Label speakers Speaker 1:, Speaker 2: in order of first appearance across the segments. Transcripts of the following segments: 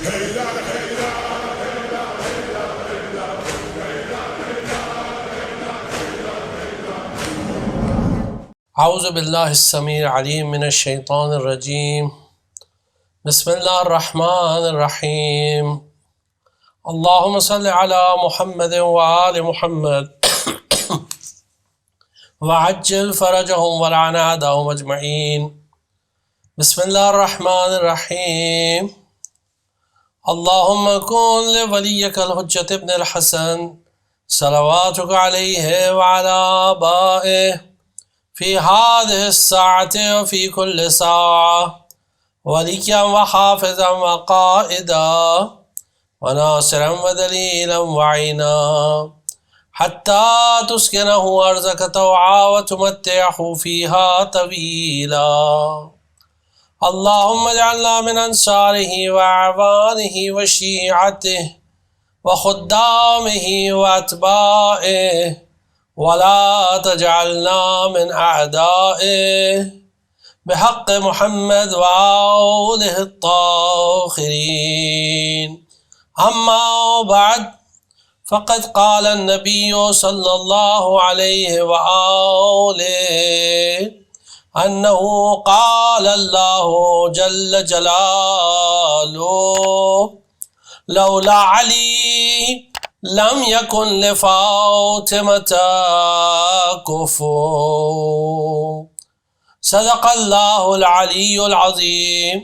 Speaker 1: اعوذ باللہ السمیع العلیم من الشیطان الرجیم بسم اللہ الرحمن الرحیم اللہم صل علی محمد وآل محمد وعجل فرجهم ولعن اعداءهم اجمعین بسم اللہ الرحمن الرحیم اللہم کن لولیک الحجۃ ابن الحسن صلواتک علیہ وعلی آبائہ فی هذه الساعة وفی کل ساعة ولیا وحافظا وقائدا وناصرا ودلیلا وعینا حتی تسکنه ارضک طوعا وتمتعه فیها طویلا اللهم اجعلنا من انصاره واعوانه وشیعته وخدامه واتباعه ولا تجعلنا من اعدائه بحق محمد وآلہ الطاہرین اما بعد فقد قال النبی صلی اللہ علیہ وآلہ انه قال اللہ جل جلالہ لولا علی لم يكن لفاطمة كفوا صدق اللہ العلی العظیم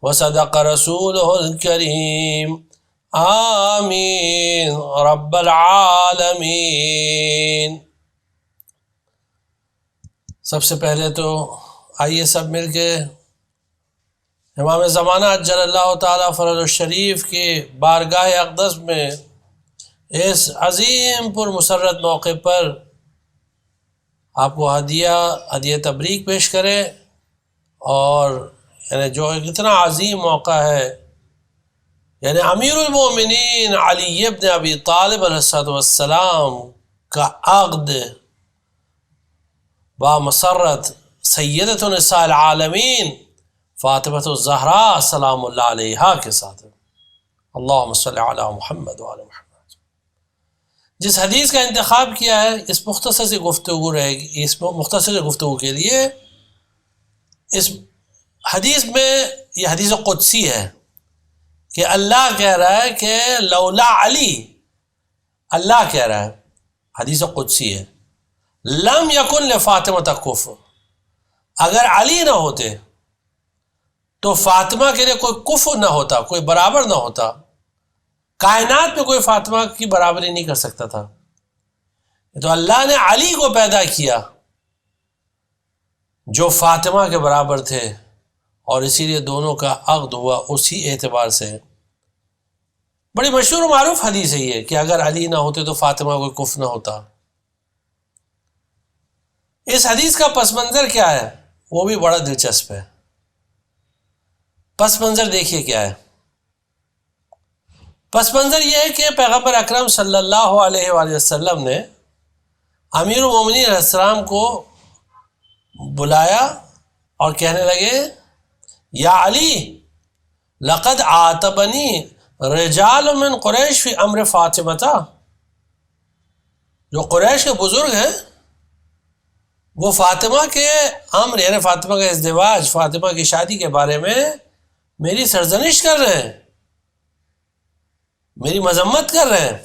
Speaker 1: وصدق رسوله الکریم آمین رب العالمین۔ سب سے پہلے تو آئیے سب مل کے امام زمانہ عجل اللہ تعالیٰ فرج الشریف کی بارگاہ اقدس میں اس عظیم پر مسرت موقع پر آپ کو ہدیہ تبریک پیش کریں، اور یعنی جو ایک اتنا عظیم موقع ہے، یعنی امیر المومنین علی ابن ابی طالب علیہ السلام کا عقد با مسرت سیدۃ نساء العالمین فاطمہ الزہراء سلام اللہ علیہا کے ساتھ ہے۔ اللہم صلی علی محمد وعلی محمد۔ جس حدیث کا انتخاب کیا ہے اس مختصر سی گفتگو رہے گی، اس مختصر گفتگو کے لیے اس حدیث میں یہ حدیث قدسی ہے کہ اللہ کہہ رہا ہے کہ لولا علی، اللہ کہہ رہا ہے، حدیث قدسی ہے، لم یکن لفاطمہ کفو، اگر علی نہ ہوتے تو فاطمہ کے لیے کوئی کفو نہ ہوتا، کوئی برابر نہ ہوتا، کائنات میں کوئی فاطمہ کی برابری نہیں کر سکتا تھا۔ تو اللہ نے علی کو پیدا کیا جو فاطمہ کے برابر تھے، اور اسی لیے دونوں کا عقد ہوا اسی اعتبار سے۔ بڑی مشہور و معروف حدیث ہے یہ کہ اگر علی نہ ہوتے تو فاطمہ کو کف نہ ہوتا۔ اس حدیث کا پس منظر کیا ہے وہ بھی بڑا دلچسپ ہے۔ پس منظر دیکھیے کیا ہے۔ پس منظر یہ ہے کہ پیغمبر اکرم صلی اللہ علیہ وآلہ وسلم نے امیر المومنین علیہ السلام کو بلایا اور کہنے لگے یا علی لقد عاتبنی رجال من قریش فی امر فاطمہ، جو قریش کے بزرگ ہیں وہ فاطمہ کے امر یعنی فاطمہ کا ازدواج، فاطمہ کی شادی کے بارے میں میری سرزنش کر رہے ہیں، میری مذمت کر رہے ہیں،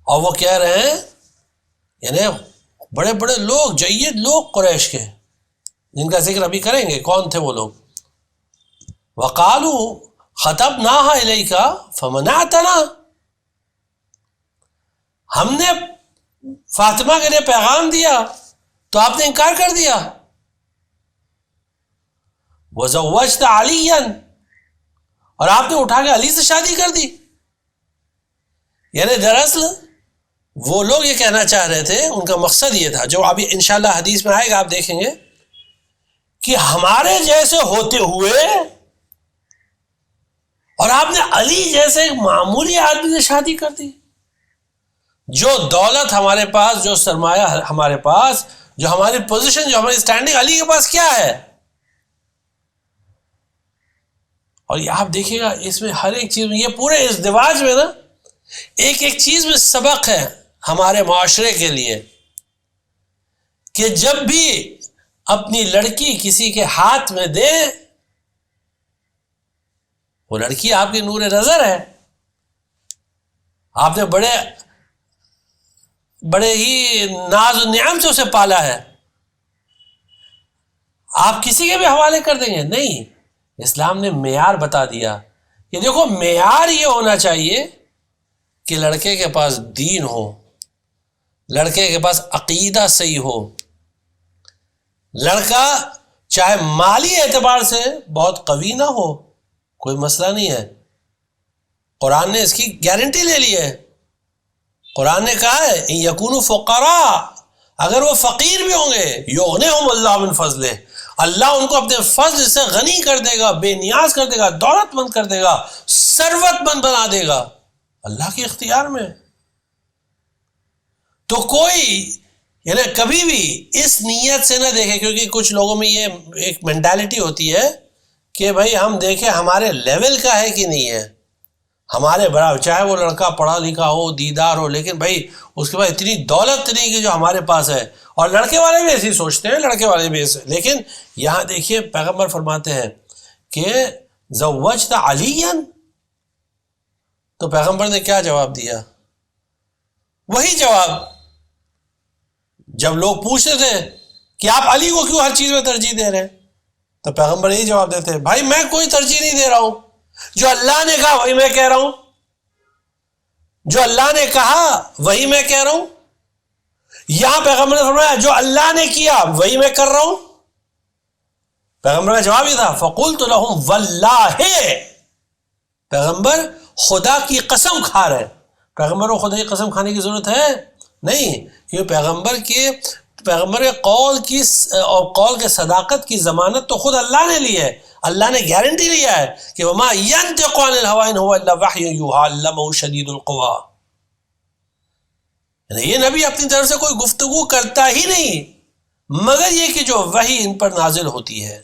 Speaker 1: اور وہ کہہ رہے ہیں یعنی بڑے بڑے لوگ، جید لوگ قریش کے، جن کا ذکر ابھی کریں گے کون تھے وہ لوگ۔ وقالوا خطبناها الیک فمنعتنا، ہم نے فاطمہ کے لیے پیغام دیا تو آپ نے انکار کر دیا۔ وزوجت علیا، اور آپ نے اٹھا کے علی سے شادی کر دی۔ یعنی دراصل وہ لوگ یہ کہنا چاہ رہے تھے، ان کا مقصد یہ تھا جو ابھی انشاءاللہ حدیث میں آئے گا، آپ دیکھیں گے کہ ہمارے جیسے ہوتے ہوئے اور آپ نے علی جیسے ایک معمولی آدمی سے شادی کر دی، جو دولت ہمارے پاس، جو سرمایہ ہمارے پاس، جو ہماری پوزیشن، جو ہماری اسٹینڈنگ، علی کے پاس کیا ہے؟ اور یہ آپ دیکھیے گا اس میں ہر ایک چیز میں، یہ پورے ازدواج میں نا ایک ایک چیز میں سبق ہے ہمارے معاشرے کے لیے، کہ جب بھی اپنی لڑکی کسی کے ہاتھ میں دے، وہ لڑکی آپ کی نور نظر ہے، آپ نے بڑے ہی ناز و نعم سے اسے پالا ہے، آپ کسی کے بھی حوالے کر دیں گے؟ نہیں، اسلام نے معیار بتا دیا کہ دیکھو معیار یہ ہونا چاہیے کہ لڑکے کے پاس دین ہو، لڑکے کے پاس عقیدہ صحیح ہو، لڑکا چاہے مالی اعتبار سے بہت قوی نہ ہو، کوئی مسئلہ نہیں ہے، قرآن نے اس کی گارنٹی لے لی ہے، قرآن نے کہا ہے ان یکونوا فقراء، اگر وہ فقیر بھی ہوں گے یغنیہم اللہ من فضلہ، اللہ ان کو اپنے فضل سے غنی کر دے گا، بے نیاز کر دے گا، دولت مند کر دے گا، ثروت مند بنا دے گا، اللہ کے اختیار میں۔ تو کوئی یعنی کبھی بھی اس نیت سے نہ دیکھے، کیونکہ کچھ لوگوں میں یہ ایک مینٹالٹی ہوتی ہے کہ بھائی ہم دیکھیں ہمارے لیول کا ہے کہ نہیں ہے، ہمارے برابر، چاہے وہ لڑکا پڑھا لکھا ہو، دیدار ہو، لیکن بھائی اس کے پاس اتنی دولت نہیں کہ جو ہمارے پاس ہے، اور لڑکے والے بھی ایسے ہی سوچتے ہیں، لڑکے والے بھی ایسے، لیکن یہاں دیکھیے پیغمبر فرماتے ہیں کہ زوجت علیا، تو پیغمبر نے کیا جواب دیا؟ وہی جواب جب لوگ پوچھتے تھے کہ آپ علی کو کیوں ہر چیز میں ترجیح دے رہے ہیں، تو پیغمبر یہی جواب دیتے ہیں، بھائی میں کوئی ترجیح نہیں دے رہا ہوں، جو اللہ نے کہا وہی میں کہہ رہا ہوں، جو اللہ نے کہا وہی میں کہہ رہا ہوں، یہاں پیغمبر نے فرمایا جو اللہ نے کیا وہی میں کر رہا ہوں۔ پیغمبر کا جواب یہ تھا فقلت لهم واللہ، پیغمبر خدا کی قسم کھا رہے، پیغمبر کو خدا کی قسم کھانے کی ضرورت ہے نہیں، کیونکہ پیغمبر کے قول کی اور قول کے صداقت کی ضمانت تو خود اللہ نے لی ہے، اللہ نے گارنٹی لیا ہے کہ وما ينطق عن الهوى ان هو الا وحی یوحى علمه شدید القوى، یعنی یہ نبی اپنی طرف سے کوئی گفتگو کرتا ہی نہیں مگر یہ کہ جو وحی ان پر نازل ہوتی ہے۔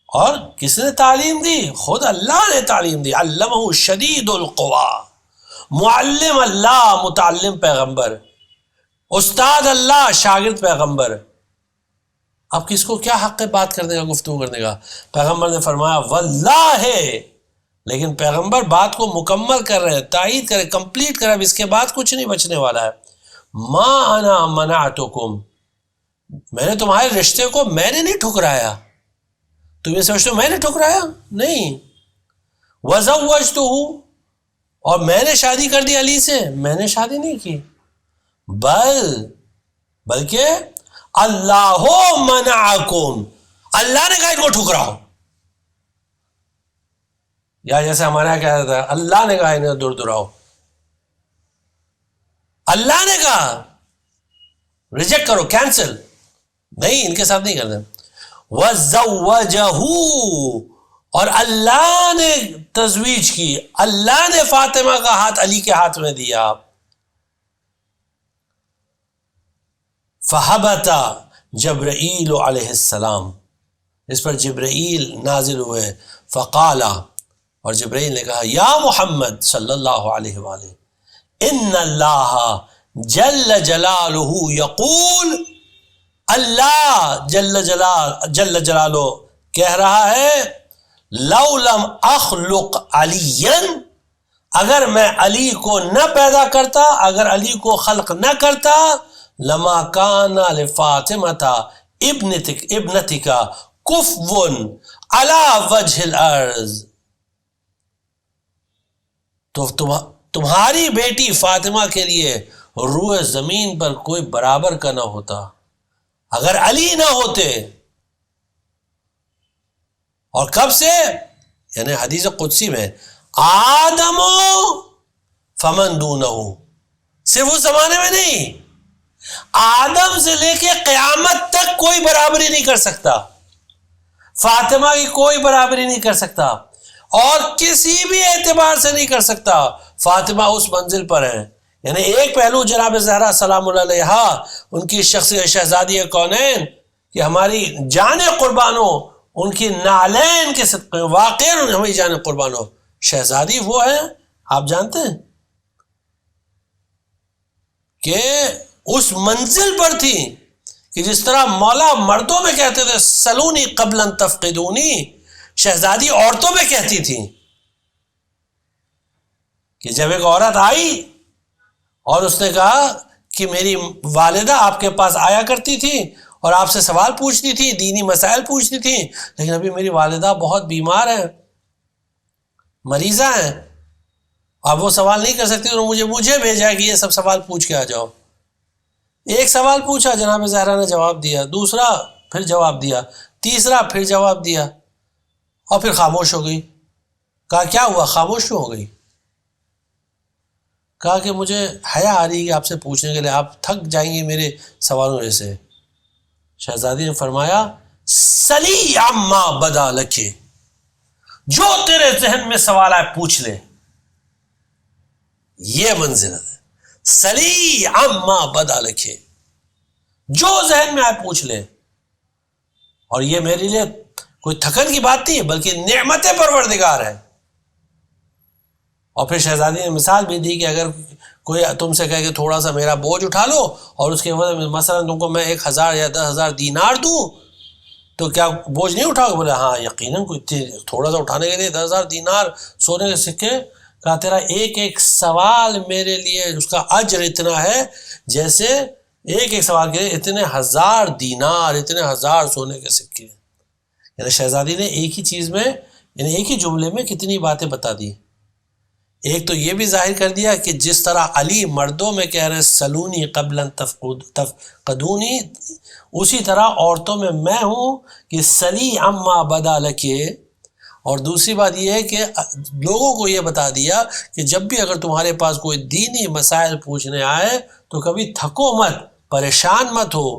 Speaker 1: اور کس نے تعلیم دی؟ خود اللہ نے تعلیم دی، علمہ شدید القوى، معلم اللہ متعلم پیغمبر، استاد اللہ شاگرد پیغمبر، اب کس کو کیا حق ہے بات کرنے کا، گفتگو کرنے کا؟ پیغمبر نے فرمایا واللہ، لیکن پیغمبر بات کو مکمل کر رہے ہیں، تائید کرے، کمپلیٹ کرے، اب اس کے بعد کچھ نہیں بچنے والا ہے۔ ما انا منعتکم، میں نے تمہارے رشتے کو میں نے نہیں ٹھکرایا، تم یہ سمجھتے ہو میں نے ٹھکرایا؟ نہیں۔ وزوجتہ، اور میں نے شادی کر دی علی سے، میں نے شادی نہیں کی، بلکہ اللہ منعکم، اللہ نے کہا ان کو ٹھکراؤ، یا جیسے ہمارے یہاں کہا جاتا ہے اللہ نے کہا انہیں دور دراؤ، اللہ نے کہا ریجیکٹ کرو، کینسل، نہیں ان کے ساتھ نہیں کرنا۔ وَزَوَّجَهُ، اور اللہ نے تزویج کی، اللہ نے فاطمہ کا ہاتھ علی کے ہاتھ میں دیا۔ فَحَبَتَ جبرائیل علیہ السلام، اس پر جبرائیل نازل ہوئے، فقال، اور جبرائیل نے کہا یا محمد صلی اللہ علیہ وآلہ، ان اللہ جل جلالہ یقول، اللہ جل جلالہ کہہ رہا ہے لو لم اخلق علی، اگر میں علی کو نہ پیدا کرتا، اگر علی کو خلق نہ کرتا، لما کان لفاطمۃ ابنتک کفو علی وجہ الارض، تو تمہاری بیٹی فاطمہ کے لیے روئے زمین پر کوئی برابر کا نہ ہوتا اگر علی نہ ہوتے۔ اور کب سے؟ یعنی حدیث قدسی میں آدم فمن دونہ، صرف اس زمانے میں نہیں، آدم سے لے کے قیامت تک کوئی برابری نہیں کر سکتا، فاطمہ کی کوئی برابری نہیں کر سکتا، اور کسی بھی اعتبار سے نہیں کر سکتا، فاطمہ اس منزل پر ہیں۔ یعنی ایک پہلو جناب زہرا سلام اللہ علیہا، ان کی شخصیت شہزادی کونین کہ ہماری جان قربانو، ان کی نعلین کے صدقے واقعا ہمیں جانے قربان ہو. شہزادی وہ ہے آپ جانتے ہیں کہ اس منزل پر تھی کہ جس طرح مولا مردوں میں کہتے تھے سلونی قبل ان تفقدونی، شہزادی عورتوں میں کہتی تھی کہ جب ایک عورت آئی اور اس نے کہا کہ میری والدہ آپ کے پاس آیا کرتی تھی اور آپ سے سوال پوچھتی تھی، دینی مسائل پوچھتی تھی، لیکن ابھی میری والدہ بہت بیمار ہیں، مریضہ ہیں، اب وہ سوال نہیں کر سکتی، انہوں نے مجھے بھیجا کہ یہ سب سوال پوچھ کے آ جاؤ. ایک سوال پوچھا، جناب زہرا نے جواب دیا، دوسرا پھر جواب دیا، تیسرا پھر جواب دیا، اور پھر خاموش ہو گئی. کہا کیا ہوا، خاموش کیوں ہو گئی؟ کہا کہ مجھے حیا آ رہی ہے آپ سے پوچھنے کے لیے، آپ تھک جائیں گے میرے سوالوں سے. شہزادی نے فرمایا سلی عما بدا لکے، جو تیرے ذہن میں سوال آئے پوچھ لے. یہ منزلت ہے، سلی عما بدا لکے، جو ذہن میں آئے پوچھ لے. اور یہ میرے لیے کوئی تھکن کی بات نہیں ہے بلکہ نعمت پروردگار ہے. اور پھر شہزادی نے مثال بھی دی کہ اگر کوئی تم سے کہے کہ تھوڑا سا میرا بوجھ اٹھا لو اور اس کے بعد مثلا تم کو میں 1000 یا 10,000 دینار دوں تو کیا بوجھ نہیں اٹھاؤ گے؟ بولے ہاں یقیناً، کوئی تھوڑا سا اٹھانے کے لیے 10,000 دینار سونے کے سکے. کہا تیرا ایک ایک سوال میرے لیے اس کا اجر اتنا ہے جیسے ایک ایک سوال کے لیے اتنے 1000 دینار، اتنے 1000 سونے کے سکے. یعنی شہزادی نے ایک ہی چیز میں، یعنی ایک ہی جملے میں کتنی باتیں بتا دی. ایک تو یہ بھی ظاہر کر دیا کہ جس طرح علی مردوں میں کہہ رہے سلونی قبل ان تفقدونی، اسی طرح عورتوں میں ہوں کہ سلی عما بدا لکے. اور دوسری بات یہ ہے کہ لوگوں کو یہ بتا دیا کہ جب بھی اگر تمہارے پاس کوئی دینی مسائل پوچھنے آئے تو کبھی تھکو مت، پریشان مت ہو،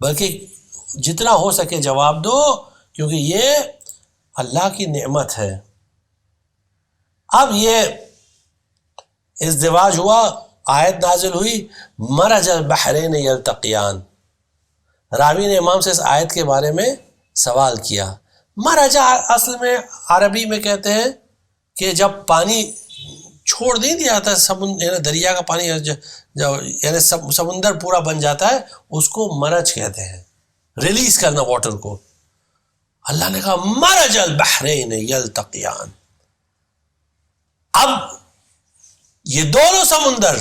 Speaker 1: بلکہ جتنا ہو سکے جواب دو، کیونکہ یہ اللہ کی نعمت ہے. اب یہ ازدواج ہوا، آیت نازل ہوئی مرج البحرین یلتقیان. راوی نے امام سے اس آیت کے بارے میں سوال کیا. مرج اصل میں عربی میں کہتے ہیں کہ جب پانی چھوڑ نہیں دیا جاتا، یعنی دریا کا پانی یعنی سمندر پورا بن جاتا ہے، اس کو مرج کہتے ہیں، ریلیز کرنا واٹر کو. اللہ نے کہا مرج البحرین یلتقیان. اب یہ دونوں سمندر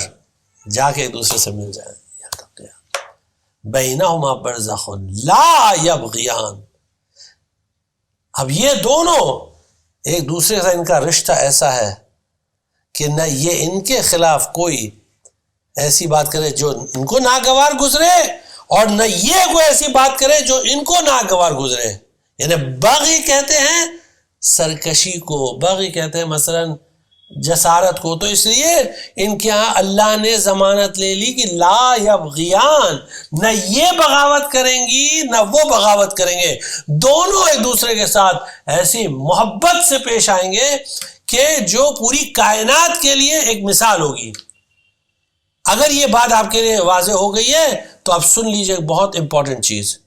Speaker 1: جا کے ایک دوسرے سے مل جائیں، بینہما برزخ لا یبغیان. اب یہ دونوں ایک دوسرے سے ان کا رشتہ ایسا ہے کہ نہ یہ ان کے خلاف کوئی ایسی بات کرے جو ان کو ناگوار گزرے، اور نہ یہ کوئی ایسی بات کرے جو ان کو ناگوار گزرے. یعنی باغی کہتے ہیں سرکشی کو، باغی کہتے ہیں مثلا جسارت کو. تو اس لیے ان کے ہاں اللہ نے ضمانت لے لی کہ لا یبغیان، نہ یہ بغاوت کریں گی نہ وہ بغاوت کریں گے، دونوں ایک دوسرے کے ساتھ ایسی محبت سے پیش آئیں گے کہ جو پوری کائنات کے لیے ایک مثال ہوگی. اگر یہ بات آپ کے لیے واضح ہو گئی ہے تو آپ سن لیجئے بہت امپورٹنٹ چیز،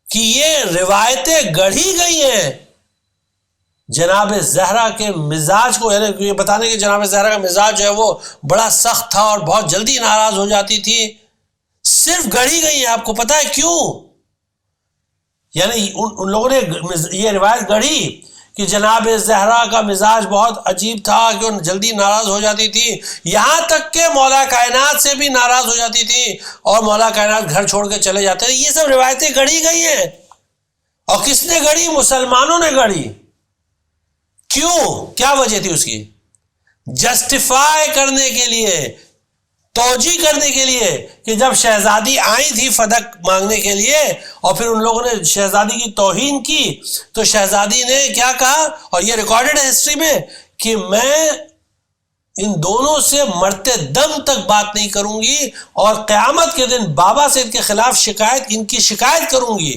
Speaker 1: کہ یہ روایتیں گڑھی گئی ہیں جناب زہرا کے مزاج کو، یعنی یہ بتانے کہ جناب زہرا کا مزاج جو ہے وہ بڑا سخت تھا اور بہت جلدی ناراض ہو جاتی تھی، صرف گڑھی گئی ہیں. آپ کو پتا ہے کیوں؟ یعنی ان لوگوں نے یہ روایت گڑھی کہ جناب زہرا کا مزاج بہت عجیب تھا کہ وہ جلدی ناراض ہو جاتی تھی، یہاں تک کہ مولا کائنات سے بھی ناراض ہو جاتی تھی اور مولا کائنات گھر چھوڑ کے چلے جاتے تھے. یہ سب روایتیں گڑھی گئی ہیں. اور کس نے گڑھی؟ مسلمانوں نے گڑھی. کیوں؟ کیا وجہ تھی اس کی؟ جسٹیفائی کرنے کے لیے، توجیہ کرنے کے لیے کہ جب شہزادی آئی تھی فدق مانگنے کے لیے اور پھر ان لوگوں نے شہزادی کی توہین کی، تو شہزادی نے کیا کہا، اور یہ ریکارڈڈ ہے ہسٹری میں، کہ میں ان دونوں سے مرتے دم تک بات نہیں کروں گی اور قیامت کے دن بابا سے ان کے خلاف ان کی شکایت کروں گی.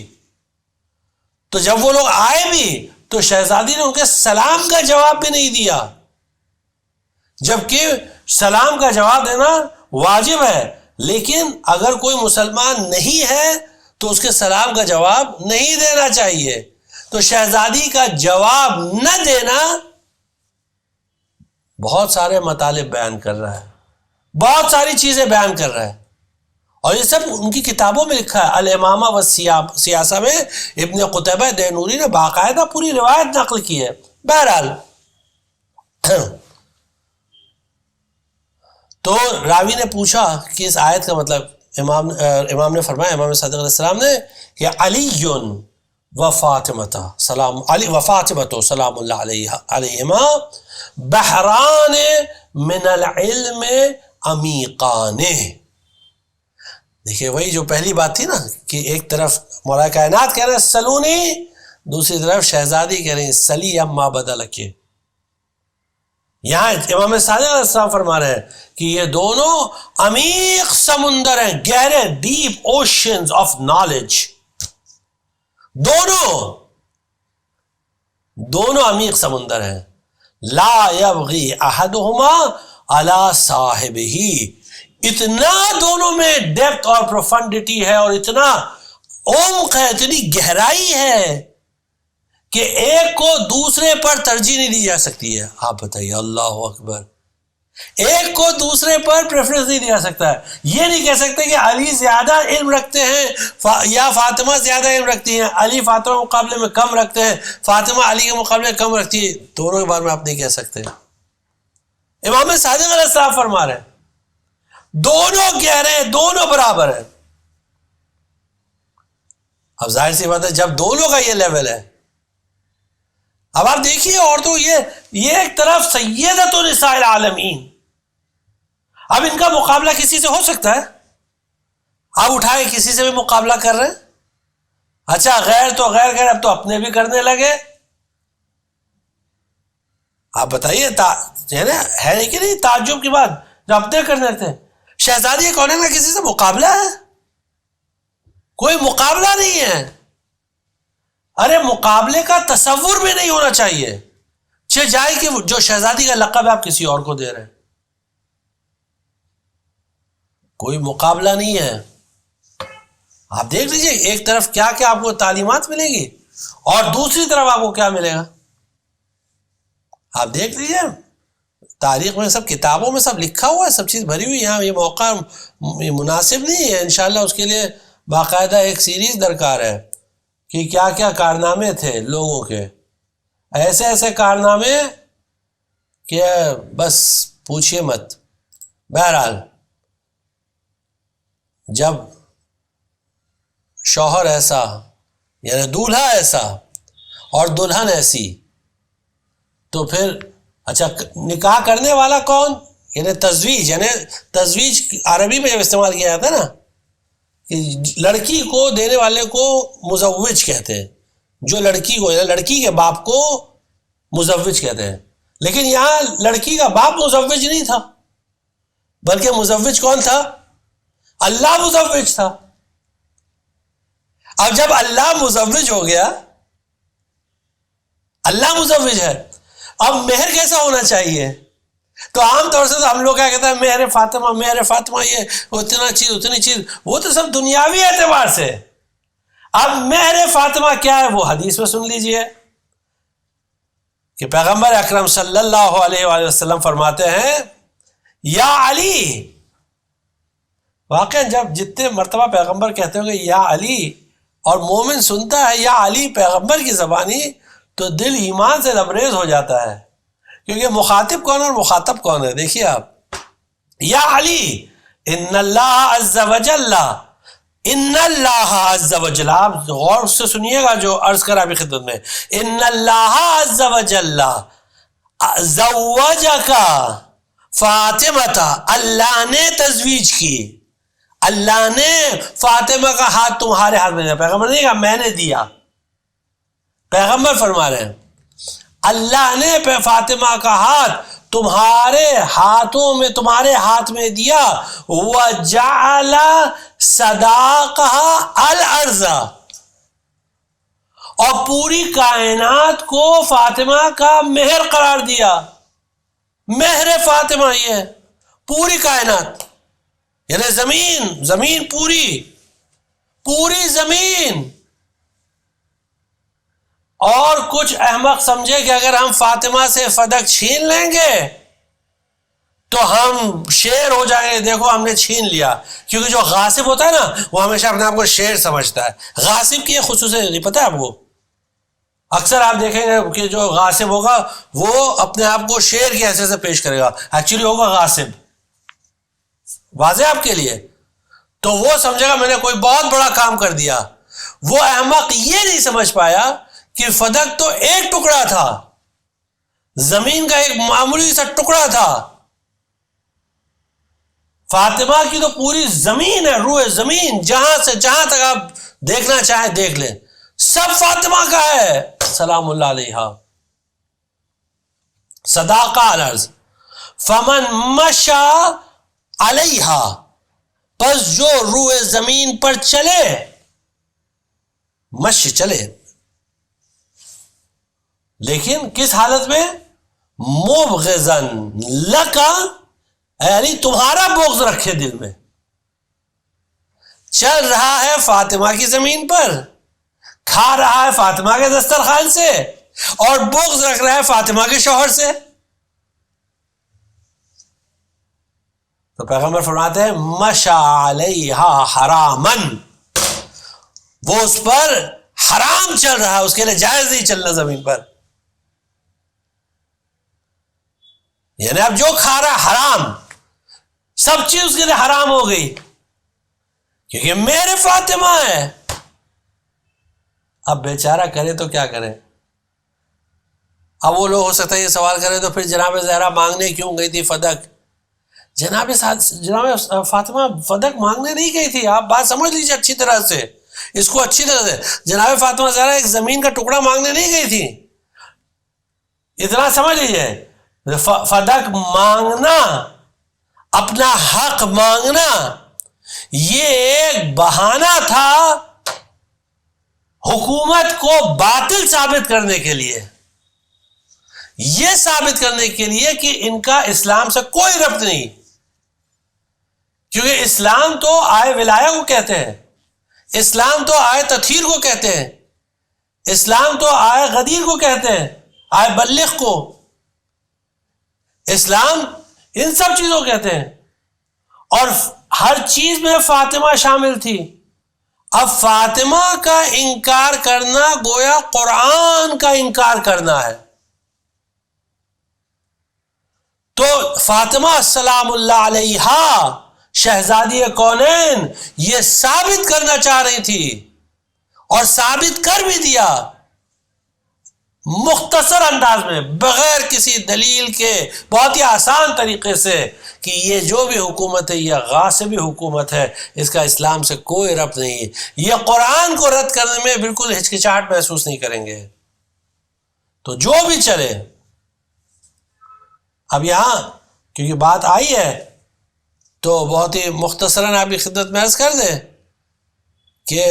Speaker 1: تو جب وہ لوگ آئے بھی تو شہزادی نے ان کے سلام کا جواب بھی نہیں دیا، جبکہ سلام کا جواب دینا واجب ہے، لیکن اگر کوئی مسلمان نہیں ہے تو اس کے سلام کا جواب نہیں دینا چاہیے. تو شہزادی کا جواب نہ دینا بہت سارے مطالب بیان کر رہا ہے، بہت ساری چیزیں بیان کر رہا ہے، اور یہ سب ان کی کتابوں میں لکھا ہے۔ الامامہ و سیاسہ میں ابن قتیبہ دینوری نے باقاعدہ پوری روایت نقل کی ہے۔ بہرحال تو راوی نے پوچھا کہ اس آیت کا مطلب، امام نے فرمایا، امام صادق علیہ السلام نے، کہ علی و فاطمۃ سلام اللہ علیہما بحران من العلم عمیقان۔ دیکھیے وہی جو پہلی بات تھی نا، کہ ایک طرف مولا کائنات کہہ رہے ہیں سلونی، دوسری طرف شہزادی کہہ رہے ہیں سلی اما بدلک۔ یہاں امام صادق علیہ السلام فرما رہے ہیں کہ یہ دونوں عمیق سمندر ہیں، گہرے، ڈیپ اوشنز آف نالج، دونوں عمیق سمندر ہیں۔ لا یبغی احدہما علی صاحبہ، اتنا دونوں میں ڈیپتھ اور پروفنڈٹی ہے، اور اتنا عمق ہے، اتنی گہرائی ہے کہ ایک کو دوسرے پر ترجیح نہیں دی جا سکتی ہے۔ آپ بتائیے، اللہ اکبر، ایک کو دوسرے پر پریفرنس نہیں دیا سکتا ہے۔ یہ نہیں کہہ سکتے کہ علی زیادہ علم رکھتے ہیں یا فاطمہ زیادہ علم رکھتی ہیں، علی فاطمہ کے مقابلے میں کم رکھتے ہیں، فاطمہ علی کے مقابلے میں کم رکھتی ہے، دونوں کے بارے میں آپ نہیں کہہ سکتے۔ امام صادق علیہ السلام فرما رہے ہیں دونوں گہرے ہیں، دونوں برابر ہیں۔ اب ظاہر سی بات ہے جب دونوں کا یہ لیول ہے، اب آپ دیکھیے، اور تو یہ ایک طرف سیدۃ نساء العالمین، اب ان کا مقابلہ کسی سے ہو سکتا ہے؟ آپ اٹھائے کسی سے بھی مقابلہ کر رہے ہیں؟ اچھا غیر تو غیر، اب تو اپنے بھی کرنے لگے۔ آپ بتائیے، ہے کہ نہیں تعجب کی بات، جو اپنے کرنے لگتے ہیں۔ شہزادی کون ہے نا، کسی سے مقابلہ ہے؟ کوئی مقابلہ نہیں ہے۔ ارے مقابلے کا تصور بھی نہیں ہونا چاہیے، جائے کہ جو شہزادی کا لقب آپ کسی اور کو دے رہے ہیں، کوئی مقابلہ نہیں ہے۔ آپ دیکھ لیجئے ایک طرف کیا کیا آپ کو تعلیمات ملے گی، اور دوسری طرف آپ کو کیا ملے گا۔ آپ دیکھ لیجئے تاریخ میں سب کتابوں میں سب لکھا ہوا ہے، سب چیز بھری ہوئی۔ یہاں یہ موقع مناسب نہیں ہے، انشاءاللہ اس کے لیے باقاعدہ ایک سیریز درکار ہے کہ کیا کیا کارنامے تھے لوگوں کے، ایسے ایسے کارنامے کہ بس پوچھئے مت۔ بہرحال جب شوہر ایسا، یعنی دولہا ایسا اور دلہن ایسی، تو پھر اچھا نکاح کرنے والا کون؟ یعنی تزویج عربی میں جب استعمال کیا جاتا ہے نا، لڑکی کو دینے والے کو مزوج کہتے ہیں، جو لڑکی کو، یعنی لڑکی کے باپ کو مزوج کہتے ہیں۔ لیکن یہاں لڑکی کا باپ مزوج نہیں تھا، بلکہ مزوج کون تھا؟ اللہ مزوج تھا۔ اب جب اللہ مزوج ہو گیا، اللہ مزوج ہے، اب مہر کیسا ہونا چاہیے؟ تو عام طور سے تو ہم لوگ کیا کہتے ہیں، مہر فاطمہ، یہ اتنا چیز اتنی چیز، وہ تو سب دنیاوی اعتبار سے۔ اب مہر فاطمہ کیا ہے وہ حدیث میں سن لیجئے کہ پیغمبر اکرم صلی اللہ علیہ وآلہ وسلم فرماتے ہیں یا علی۔ واقعا جب جتنے مرتبہ پیغمبر کہتے ہوں گے یا علی، اور مومن سنتا ہے یا علی پیغمبر کی زبانی، تو دل ایمان سے لبریز ہو جاتا ہے، کیونکہ مخاطب کون اور مخاطب کون ہے؟ دیکھیے آپ، یا علی ان اللہ عز وجل، ان اللہ عز وجل، آپ غور سے سنیے گا جو عرض کرا بھی خدمت میں، ان اللہ عز وجل زوجک فاطمہ، اللہ نے تزویج کی، اللہ نے فاطمہ کا ہاتھ تمہارے ہاتھ میں دیا۔ پیغمبر نے کہا میں نے دیا، پیغمبر فرما رہے ہیں اللہ نے فاطمہ کا ہاتھ تمہارے ہاتھ میں دیا، وَجَعَلَ صَدَاقَهَا الْأَرْضَ، اور پوری کائنات کو فاطمہ کا مہر قرار دیا۔ مہر فاطمہ یہ ہے، پوری کائنات، یعنی زمین پوری زمین اور کچھ احمق سمجھے کہ اگر ہم فاطمہ سے فدق چھین لیں گے تو ہم شیر ہو جائیں گے. دیکھو ہم نے چھین لیا. کیونکہ جو غاصب ہوتا ہے نا وہ ہمیشہ اپنے آپ کو شیر سمجھتا ہے. غاصب کی یہ خصوصیت نہیں پتہ ہے آپ کو. اکثر آپ دیکھیں گے کہ جو غاصب ہوگا وہ اپنے آپ کو شیر کی حیثیت سے پیش کرے گا, ایکچولی ہوگا غاصب. واضح آپ کے لیے. تو وہ سمجھے گا میں نے کوئی بہت بڑا کام کر دیا. وہ احمق یہ نہیں سمجھ پایا کہ فدق تو ایک ٹکڑا تھا, زمین کا ایک معمولی سا ٹکڑا تھا. فاطمہ کی تو پوری زمین ہے, روئے زمین, جہاں سے جہاں تک آپ دیکھنا چاہیں دیکھ لیں, سب فاطمہ کا ہے سلام اللہ علیہا. صداقہ العرض فمن مشا علیہا, پس جو روئے زمین پر چلے, مشی چلے, لیکن کس حالت میں؟ مبغضن لکا, یعنی تمہارا بغض رکھے دل میں. چل رہا ہے فاطمہ کی زمین پر, کھا رہا ہے فاطمہ کے دسترخوان سے, اور بغض رکھ رہا ہے فاطمہ کے شوہر سے. تو پیغمبر فرماتے ہیں مشا علیہا حرامن, وہ اس پر حرام چل رہا ہے, اس کے لیے جائز نہیں چلنا زمین پر. یعنی اب جو کھا رہا ہے حرام, سب چیز اس کے لیے حرام ہو گئی, کیونکہ میرے فاطمہ ہے. اب بیچارہ کرے تو کیا کرے. اب وہ لوگ ہو سکتا ہے یہ سوال کرے تو پھر جناب زہرا مانگنے کیوں گئی تھی فدق؟ جناب فاطمہ فدق مانگنے نہیں گئی تھی. آپ بات سمجھ لیجیے اچھی طرح سے, اس کو اچھی طرح سے. جناب فاطمہ زہرا ایک زمین کا ٹکڑا مانگنے نہیں گئی تھی, اتنا سمجھ لیجیے. فدق مانگنا, اپنا حق مانگنا, یہ ایک بہانہ تھا حکومت کو باطل ثابت کرنے کے لیے, یہ ثابت کرنے کے لیے کہ ان کا اسلام سے کوئی ربط نہیں. کیونکہ اسلام تو آئے ولایہ کو کہتے ہیں, اسلام تو آئے تطہیر کو کہتے ہیں, اسلام تو آئے غدیر کو کہتے ہیں, آئے بلغ کو, اسلام ان سب چیزوں کو کہتے ہیں. اور ہر چیز میں فاطمہ شامل تھی. اب فاطمہ کا انکار کرنا گویا قرآن کا انکار کرنا ہے. تو فاطمہ السلام اللہ علیہا شہزادی کونین یہ ثابت کرنا چاہ رہی تھی, اور ثابت کر بھی دیا مختصر انداز میں, بغیر کسی دلیل کے, بہت ہی آسان طریقے سے, کہ یہ جو بھی حکومت ہے یہ غاصبی حکومت ہے, اس کا اسلام سے کوئی ربط نہیں. یہ قرآن کو رد کرنے میں بالکل ہچکچاہٹ محسوس نہیں کریں گے. تو جو بھی چلے. اب یہاں کیونکہ بات آئی ہے تو بہت ہی مختصراً آپ کی خدمت میں عرض کر دیں کہ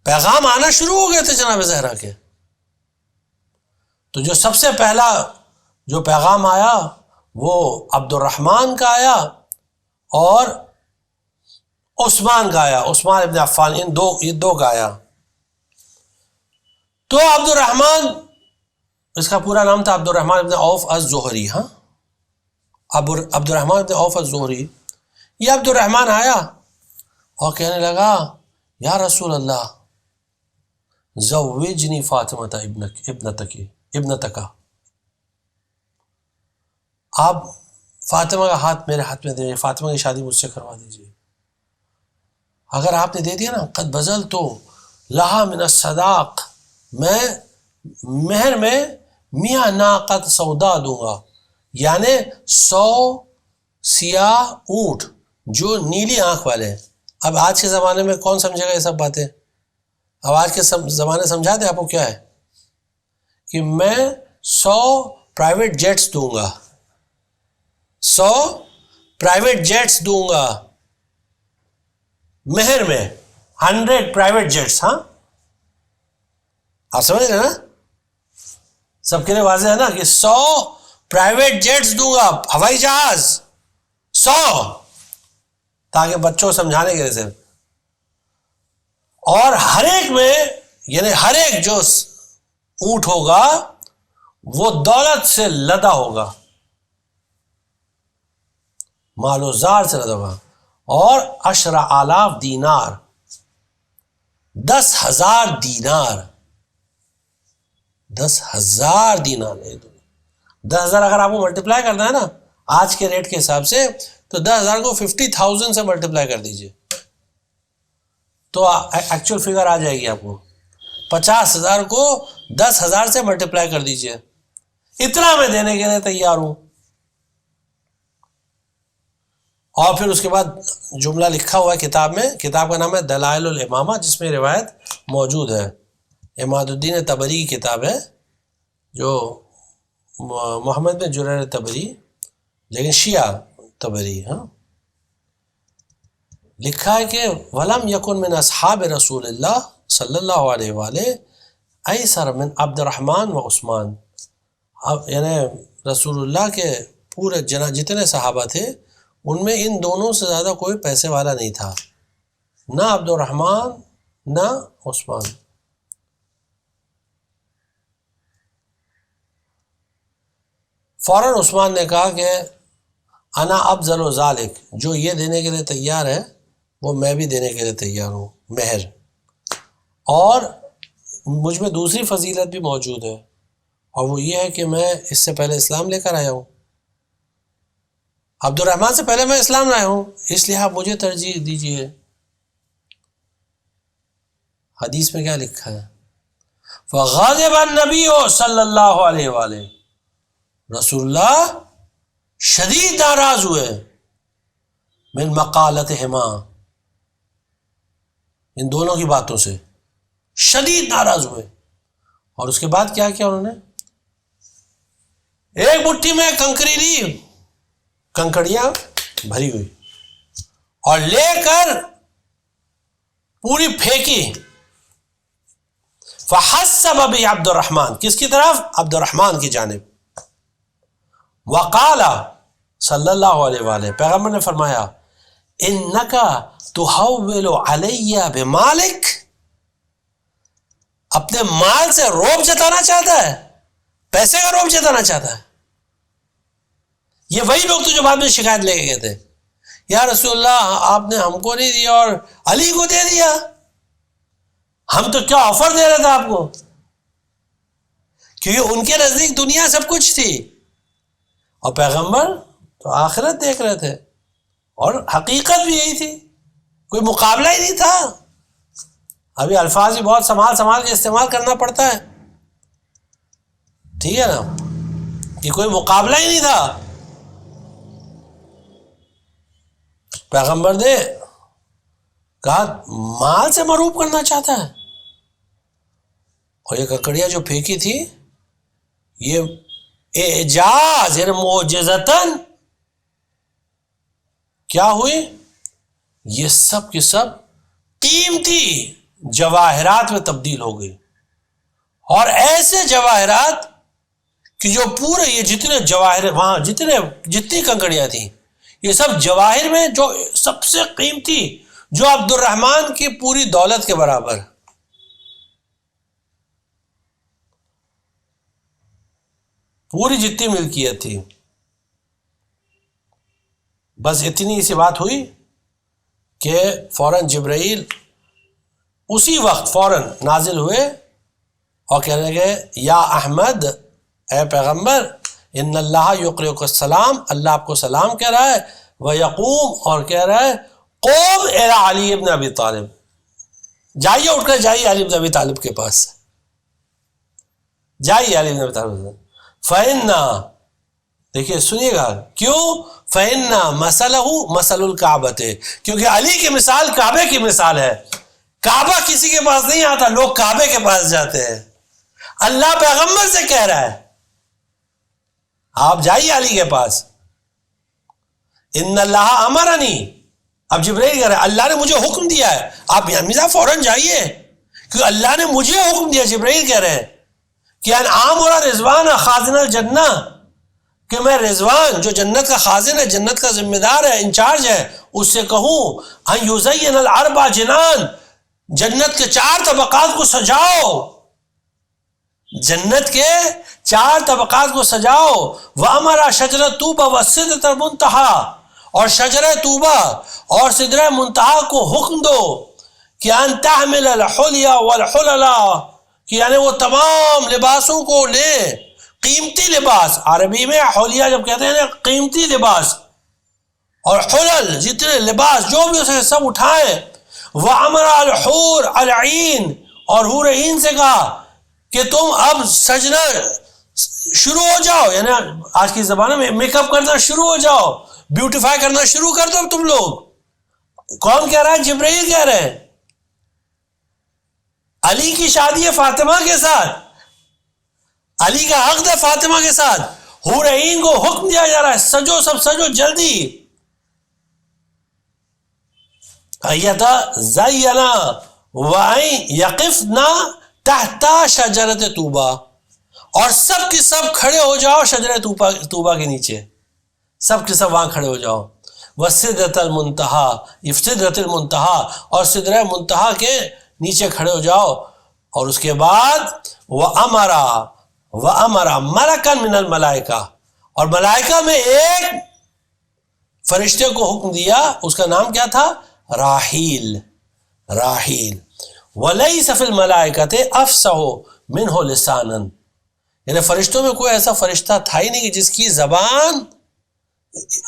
Speaker 1: پیغام آنا شروع ہو گئے تھے جناب زہرا کے. تو جو سب سے پہلا جو پیغام آیا وہ عبد الرحمن کا آیا اور عثمان کا آیا, عثمان ابن عفان, یہ دو کا آیا. تو عبد الرحمن, اس کا پورا نام تھا عبد الرحمن ابن عوف الزہری. ہاں, عبد الرحمن ابن عوف الزہری. یہ عبد الرحمن آیا اور کہنے لگا یا رسول اللہ زوجنی فاطمہ ابنتک, آپ فاطمہ کا ہاتھ میرے ہاتھ میں دیں, فاطمہ کی شادی مجھ سے کروا دیجیے. اگر آپ نے دے دیا نا, قد بذلت لہا من الصداق, میں مہر میں 100 ناقۃ سودا دوں گا, یعنی 100 سیاہ اونٹ جو نیلی آنکھ والے ہیں. اب آج کے زمانے میں کون سمجھے گا یہ سب باتیں؟ اب آج کے زمانے سمجھا دیں آپ کو کیا ہے کہ میں 100 پرائیویٹ جیٹس دوں گا, 100 پرائیویٹ جیٹس دوں گا مہر میں, 100 پرائیویٹ جیٹس. ہاں آپ سمجھ رہے ہیں نا, سب کے لیے واضح ہے نا کہ 100 پرائیویٹ جیٹس دوں گا, ہوائی جہاز 100, تاکہ بچوں کو سمجھانے کے لیے. اور ہر ایک میں یعنی ہر ایک جو اونٹ ہوگا وہ دولت سے لدا ہوگا، مال و زار سے لدا ہوگا، اور 10,000 دینار، 10,000 دینار، 10,000 دینار، 10,000 اگر آپ کو ملٹیپلائی کرنا ہے نا آج کے ریٹ کے حساب سے تو 10,000 کو 50,000 سے ملٹیپلائی کر دیجئے تو ایکچوئل فگر آ جائے گی آپ کو. 50,000 کو 10,000 سے ملٹیپلائی کر دیجئے، اتنا میں دینے کے لیے تیار ہوں. اور پھر اس کے بعد جملہ لکھا ہوا ہے کتاب میں، کتاب کا نام ہے دلائل الامامہ، جس میں روایت موجود ہے. عماد الدین طبری کی کتاب ہے، جو محمد بن جریر طبری لیکن شیعہ طبری، ہاں، لکھا ہے کہ وَلَمْ يَكُنْ مِنْ أَصْحَابِ رسول اللہ صلی اللہ علیہ وآلہ أَيْسَرَ مِنْ عبد الرحمن و عثمان. یعنی رسول اللہ کے پورے جتنے صحابہ تھے ان میں ان دونوں سے زیادہ کوئی پیسے والا نہیں تھا، نہ عبد الرحمن نہ عثمان. فوراً عثمان نے کہا کہ انا ابذل و ذالک، جو یہ دینے کے لیے تیار ہے وہ میں بھی دینے کے لیے تیار ہوں، مہر. اور مجھ میں دوسری فضیلت بھی موجود ہے، اور وہ یہ ہے کہ میں اس سے پہلے اسلام لے کر آیا ہوں، عبد الرحمن سے پہلے میں اسلام لایا ہوں، اس لیے آپ مجھے ترجیح دیجیے. حدیث میں کیا لکھا ہے؟ فغضب النبی صلی اللہ علیہ وآلہ، رسول اللہ شدید ناراض ہوئے، من مقالتہما، ان دونوں کی باتوں سے شدید ناراض ہوئے. اور اس کے بعد کیا کیا انہوں نے؟ ایک مٹھی میں کنکری لی، کنکڑیاں بھری ہوئی، اور لے کر پوری پھینکی. فحسب ابی عبد الرحمن، کس کی طرف؟ عبد الرحمن کی جانب. وقال صلی اللہ علیہ وآلہ، پیغمبر نے فرمایا انک تحول علی بمالک، اپنے مال سے روب جتانا چاہتا ہے، پیسے کا روب جتانا چاہتا ہے. یہ وہی لوگ تو جو بعد میں شکایت لے کے گئے تھے، یا رسول اللہ آپ نے ہم کو نہیں دیا اور علی کو دے دیا، ہم تو کیا آفر دے رہے تھے آپ کو، کیونکہ ان کے نزدیک دنیا سب کچھ تھی اور پیغمبر تو آخرت دیکھ رہے تھے، اور حقیقت بھی یہی تھی، کوئی مقابلہ ہی نہیں تھا. ابھی الفاظ بھی بہت سنبھال کے استعمال کرنا پڑتا ہے، ٹھیک ہے نا، کہ کوئی مقابلہ ہی نہیں تھا. پیغمبر نے کہا مال سے مروب کرنا چاہتا ہے. اور یہ ککڑیاں جو پھینکی تھی یہ اعجاز یعنی معجزتاً کیا ہوئی، یہ سب کی سب قیمتی جواہرات میں تبدیل ہو گئی. اور ایسے جواہرات کہ جو پورے یہ جتنے جواہر وہاں جتنی کنکڑیاں تھیں یہ سب جواہر میں جو سب سے قیمتی، جو عبد الرحمن کی پوری دولت کے برابر، پوری جتنی ملکیت تھی. بس اتنی سی بات ہوئی کہ فوراً جبرائیل اسی وقت فوراً نازل ہوئے اور کہنے لگے یا احمد، اے پیغمبر، ان اللہ یقرئک السلام، اللہ آپ کو سلام کہہ رہا ہے، ویقوم، اور کہہ رہا ہے قوم الی علی ابن ابی طالب، جائیے اٹھ کر جائیے علی ابن ابی طالب کے پاس، جائیے علی ابن ابی طالب. فَإِنَّا، دیکھیے سنیے گا کیوں، فَإِنَّا مَثَلَهُ مَثَلُ الْكَعْبَةِ، کیونکہ علی کی مثال کعبے کی مثال ہے. کعبہ کسی کے پاس نہیں آتا، لوگ کعبے کے پاس جاتے ہیں. اللہ پیغمبر سے کہہ رہا ہے آپ جائیے علی کے پاس. ان اللہ امرنی، اب جبرائیل کہہ رہا ہے اللہ نے مجھے حکم دیا ہے، آپ میاں فوراً جائیے کیونکہ اللہ نے مجھے حکم دیا. جبرائیل کہہ رہے ہیں کہ انعام اور رضوان خازن الجنہ، کہ میں رضوان جو جنت کا خازن ہے، جنت کا ذمہ دار ہے، انچارج ہے، اس سے کہوں ان یزین الاربع جنان، جنت کے 4 طبقات کو سجاؤ، جنت کے 4 طبقات کو سجاؤ. وَأَمَرَ شَجَرَ طُوبَى وَالسِّدْرَةَ الْمُنتَهَىٰ، اور شجرہ طوبہ اور سدرہ منتہا کو حکم دو کہ ان تحمل الحلیہ والحللا، کہ یعنی وہ تمام لباسوں کو لے، قیمتی لباس. عربی میں حلیہ جب کہتے ہیں قیمتی لباس، اور حلل جتنے لباس جو بھی اسے سب اٹھائیں. وَأَمَرَ الْحُورَ الْعِينَ، اور حور عین سے کہا کہ تم اب سجنا شروع ہو جاؤ، یعنی آج کی زبان میں میک اپ کرنا شروع ہو جاؤ، بیوٹیفائی کرنا شروع کر دو تم لوگ. کون کہہ رہا ہے؟ جبرائیل کہہ رہے ہیں. علی کی شادی ہے فاطمہ کے ساتھ، علی کا عقد ہے فاطمہ کے ساتھ. حور عین کو حکم دیا جا رہا ہے سجو، سب سجو جلدی. یتزینا وَأَن یقفنا تحت شجرۃ طوبیٰ، اور سب کے سب کھڑے ہو جاؤ شجرہ طوبیٰ کے نیچے، سب کے سب وہاں کھڑے ہو جاؤ. وَسِدْرَةَ الْمُنتَهَىٰ، سدرۃ المنتہا، اور سدرہ منتہا کے نیچے کھڑے ہو جاؤ. اور اس کے بعد وَأَمَرَ مَلَكًا مِنَ الْمَلَائِكَةِ، اور ملائکہ میں ایک فرشتے کو حکم دیا، اس کا نام کیا تھا؟ راحیل. راحیل. وَلَيْسَ فِي الْمَلَائِكَةِ أَفْصَحُ مِنْهُ لِسَانًا، یعنی فرشتوں میں کوئی ایسا فرشتہ تھا ہی نہیں کہ جس کی زبان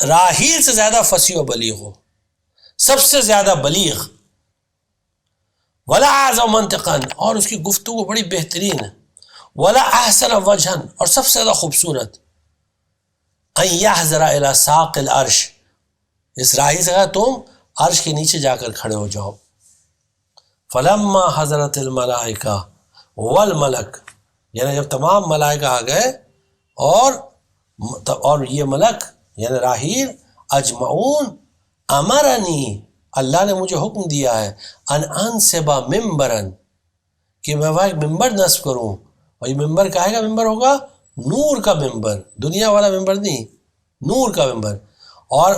Speaker 1: راحیل سے زیادہ فصیح و بلیغ ہو، سب سے زیادہ بلیغ. وَلَا أَعْظَمُ مَنْطِقًا، اور اس کی گفتگو بڑی بہترین ہے. وَلَا أَحْسَنَ وَجْهًا، اور سب سے زیادہ خوبصورت. أَن يَحْضَرَ إِلَى سَاقِ الْعَرْشِ، اس راحیل سے کہا تم عرش کے نیچے جا کر کھڑے ہو جاؤ. فَلَمَّا حَضَرَتِ الْمَلَائِكَةُ وَالْمَلَكُ، یعنی جب تمام ملائکہ آ گئے اور یہ ملک یعنی راحیل، اجمعون، امرنی، اللہ نے مجھے حکم دیا ہے، ان انصب ممبرا، کہ میں وہاں ایک ممبر نصب کروں. اور یہ ممبر کہے گا؟ ممبر ہوگا نور کا ممبر، دنیا والا ممبر نہیں، نور کا ممبر. اور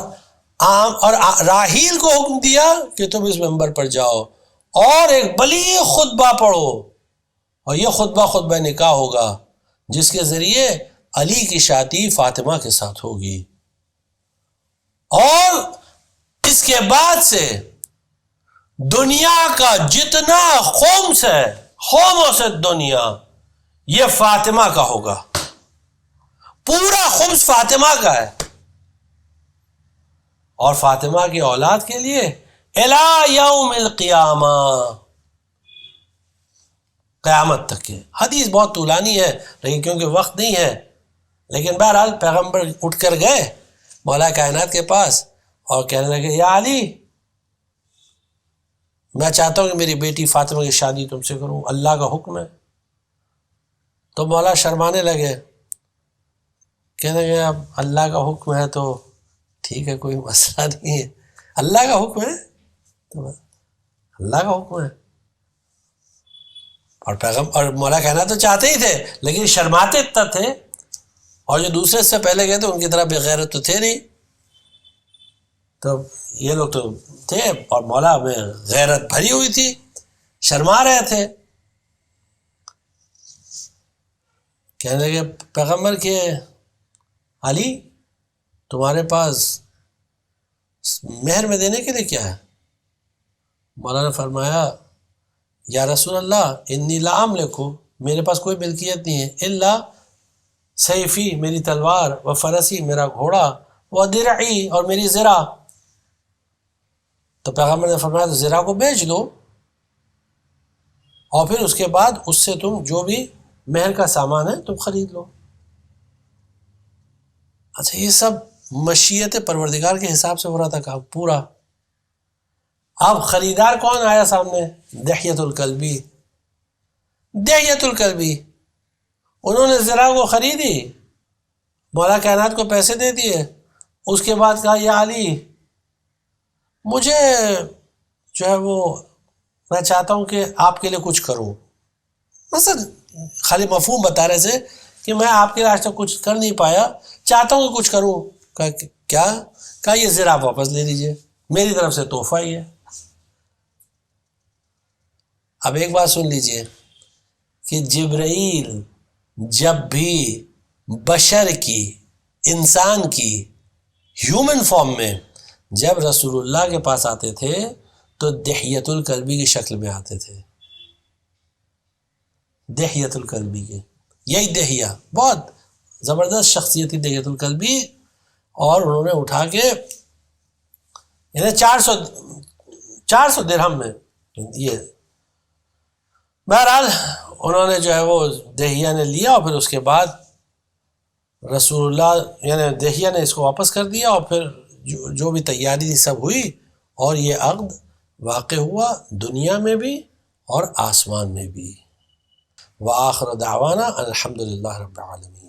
Speaker 1: راحیل کو حکم دیا کہ تم اس ممبر پر جاؤ اور ایک بلیغ خطبہ پڑھو، اور یہ خطبہ نکاح ہوگا جس کے ذریعے علی کی شادی فاطمہ کے ساتھ ہوگی. اور اس کے بعد سے دنیا کا جتنا خمس ہے، خمس دنیا، یہ فاطمہ کا ہوگا، پورا خمس فاطمہ کا ہے. اور فاطمہ کی اولاد کے لیے الی یوم القیامہ، قیامت تک کے. حدیث بہت طولانی ہے لیکن کیونکہ وقت نہیں ہے، لیکن بہرحال پیغمبر اٹھ کر گئے مولا کائنات کے پاس اور کہنے لگے یا علی، میں چاہتا ہوں کہ میری بیٹی فاطمہ کی شادی تم سے کروں، اللہ کا حکم ہے. تو مولا شرمانے لگے، کہنے لگے اب اللہ کا حکم ہے تو ٹھیک ہے، کوئی مسئلہ نہیں ہے، اللہ کا حکم ہے تو اللہ کا حکم ہے. اور مولا کہنا تو چاہتے ہی تھے لیکن شرماتے اتنا تھے، اور جو دوسرے سے پہلے گئے تھے ان کی طرح بے غیرت تو تھے نہیں، تو یہ لوگ تو تھے اور مولا میں غیرت بھری ہوئی تھی، شرما رہے تھے. کہنے لگے پیغمبر کہ علی تمہارے پاس مہر میں دینے کے لیے کیا ہے؟ مولا نے فرمایا یا رسول اللہ انی لا املک، میرے پاس کوئی ملکیت نہیں ہے، الا سیفی، میری تلوار، و فرسی، میرا گھوڑا، و درعی، اور میری زرہ. تو پیغمبر نے فرمایا تو زرہ کو بیچ دو اور پھر اس کے بعد اس سے تم جو بھی مہر کا سامان ہے تم خرید لو. اچھا یہ سب مشیت پروردگار کے حساب سے ہو رہا تھا کام پورا. اب خریدار کون آیا سامنے؟ دحیۃ الکلبی. دحیۃ الکلبی، انہوں نے زرہ کو خریدی، مولا کائنات کو پیسے دے دیے، اس کے بعد کہا یا علی مجھے جو ہے وہ میں چاہتا ہوں کہ آپ کے لیے کچھ کروں. مثلا خالی مفہوم بتا رہے تھے کہ میں آپ کے لیے آج تک کچھ کر نہیں پایا، چاہتا ہوں کہ کچھ کروں. کیا؟ کہا یہ زرہ آپ واپس لے لیجئے، میری طرف سے تحفہ ہی ہے. اب ایک بات سن لیجئے کہ جبرائیل جب بھی بشر کی، انسان کی ہیومن فارم میں جب رسول اللہ کے پاس آتے تھے تو دحیۃ الکلبی کی شکل میں آتے تھے، دحیۃ الکلبی کے، یہی دحیہ بہت زبردست شخصیت تھی دحیۃ الکلبی، اور انہوں نے اٹھا کے یعنی 400 درہم میں یہ، بہرحال انہوں نے جو ہے وہ دحیہ نے لیا، اور پھر اس کے بعد رسول اللہ یعنی دحیہ نے اس کو واپس کر دیا، اور پھر جو بھی تیاری تھی سب ہوئی، اور یہ عقد واقع ہوا دنیا میں بھی اور آسمان میں بھی۔ وآخر دعوانا الحمدللہ رب العالمین۔